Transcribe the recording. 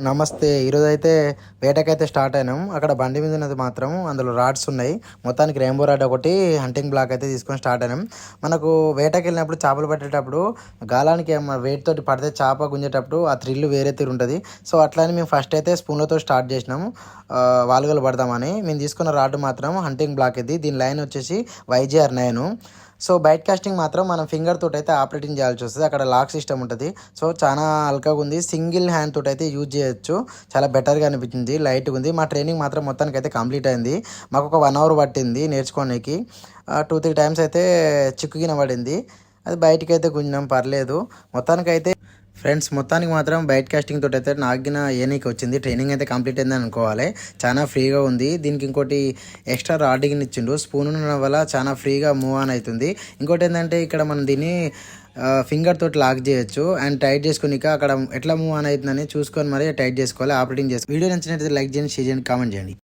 నమస్తే. ఈరోజైతే వేటకైతే స్టార్ట్ అయినాం. అక్కడ బండి మీద ఉన్నది మాత్రం అందులో రాడ్స్ ఉన్నాయి. మొత్తానికి రెయిన్బో రాడ్ ఒకటి, హంటింగ్ బ్లాక్ అయితే తీసుకొని స్టార్ట్ అయినాం. మనకు వేటకెళ్ళినప్పుడు చేపలు పట్టేటప్పుడు గాలానికి వెయిట్ తోటి పడితే చేప గుంజేటప్పుడు ఆ థ్రిల్ వేరే తీరు ఉంటుంది. సో అట్లని మేము ఫస్ట్ అయితే స్పూన్లతో స్టార్ట్ చేసినాము వాలుగలు పడదామని. మేము తీసుకున్న రాడ్ మాత్రం హంటింగ్ బ్లాక్ ఇది. దీని లైన్ వచ్చేసి YGR9. సో బైట్ కాస్టింగ్ మాత్రం మనం ఫింగర్ తోటి అయితే ఆపరేటింగ్ చేయాల్సి వస్తుంది. అక్కడ లాక్ సిస్టమ్ ఉంటుంది. సో చాలా అల్కాగా ఉంది. సింగిల్ హ్యాండ్ తోటి అయితే యూజ్ చేయొచ్చు. చాలా బెటర్గా అనిపించింది. లైట్గా ఉంది. మా ట్రైనింగ్ మాత్రం మొత్తానికి అయితే కంప్లీట్ అయింది. మాకు ఒక 1 అవర్ పట్టింది నేర్చుకోడానికి. 2-3 టైమ్స్ అయితే చిక్కుగిన పడింది. అది బయటికి అయితే గుంజినాం, పర్లేదు. మొత్తానికైతే మొత్తానికి మాత్రం బైట్ కాస్టింగ్ తోటి అయితే నాగిన ఏనీకి వచ్చింది. ట్రైనింగ్ అయితే కంప్లీట్ అయిందని అనుకోవాలి. చాలా ఫ్రీగా ఉంది. దీనికి ఇంకోటి ఎక్స్ట్రా రాడింగ్ ఇచ్చిండు. స్పూన్ ఉండడం వల్ల చాలా ఫ్రీగా మూవ్ ఆన్ అవుతుంది. ఇంకోటి ఏంటంటే ఇక్కడ మనం దీన్ని ఫింగర్ తోటి లాక్ చేయొచ్చు అండ్ టైట్ చేసుకుని అక్కడ ఎట్లా మూవ్ ఆన్ అవుతుందని చూసుకొని మరి టైట్ చేసుకోవాలి, ఆపరేటింగ్ చేసుకోవాలి. వీడియో నచ్చినట్లయితే లైక్ చేయండి, షేర్ చేయండి, కామెంట్ చేయండి.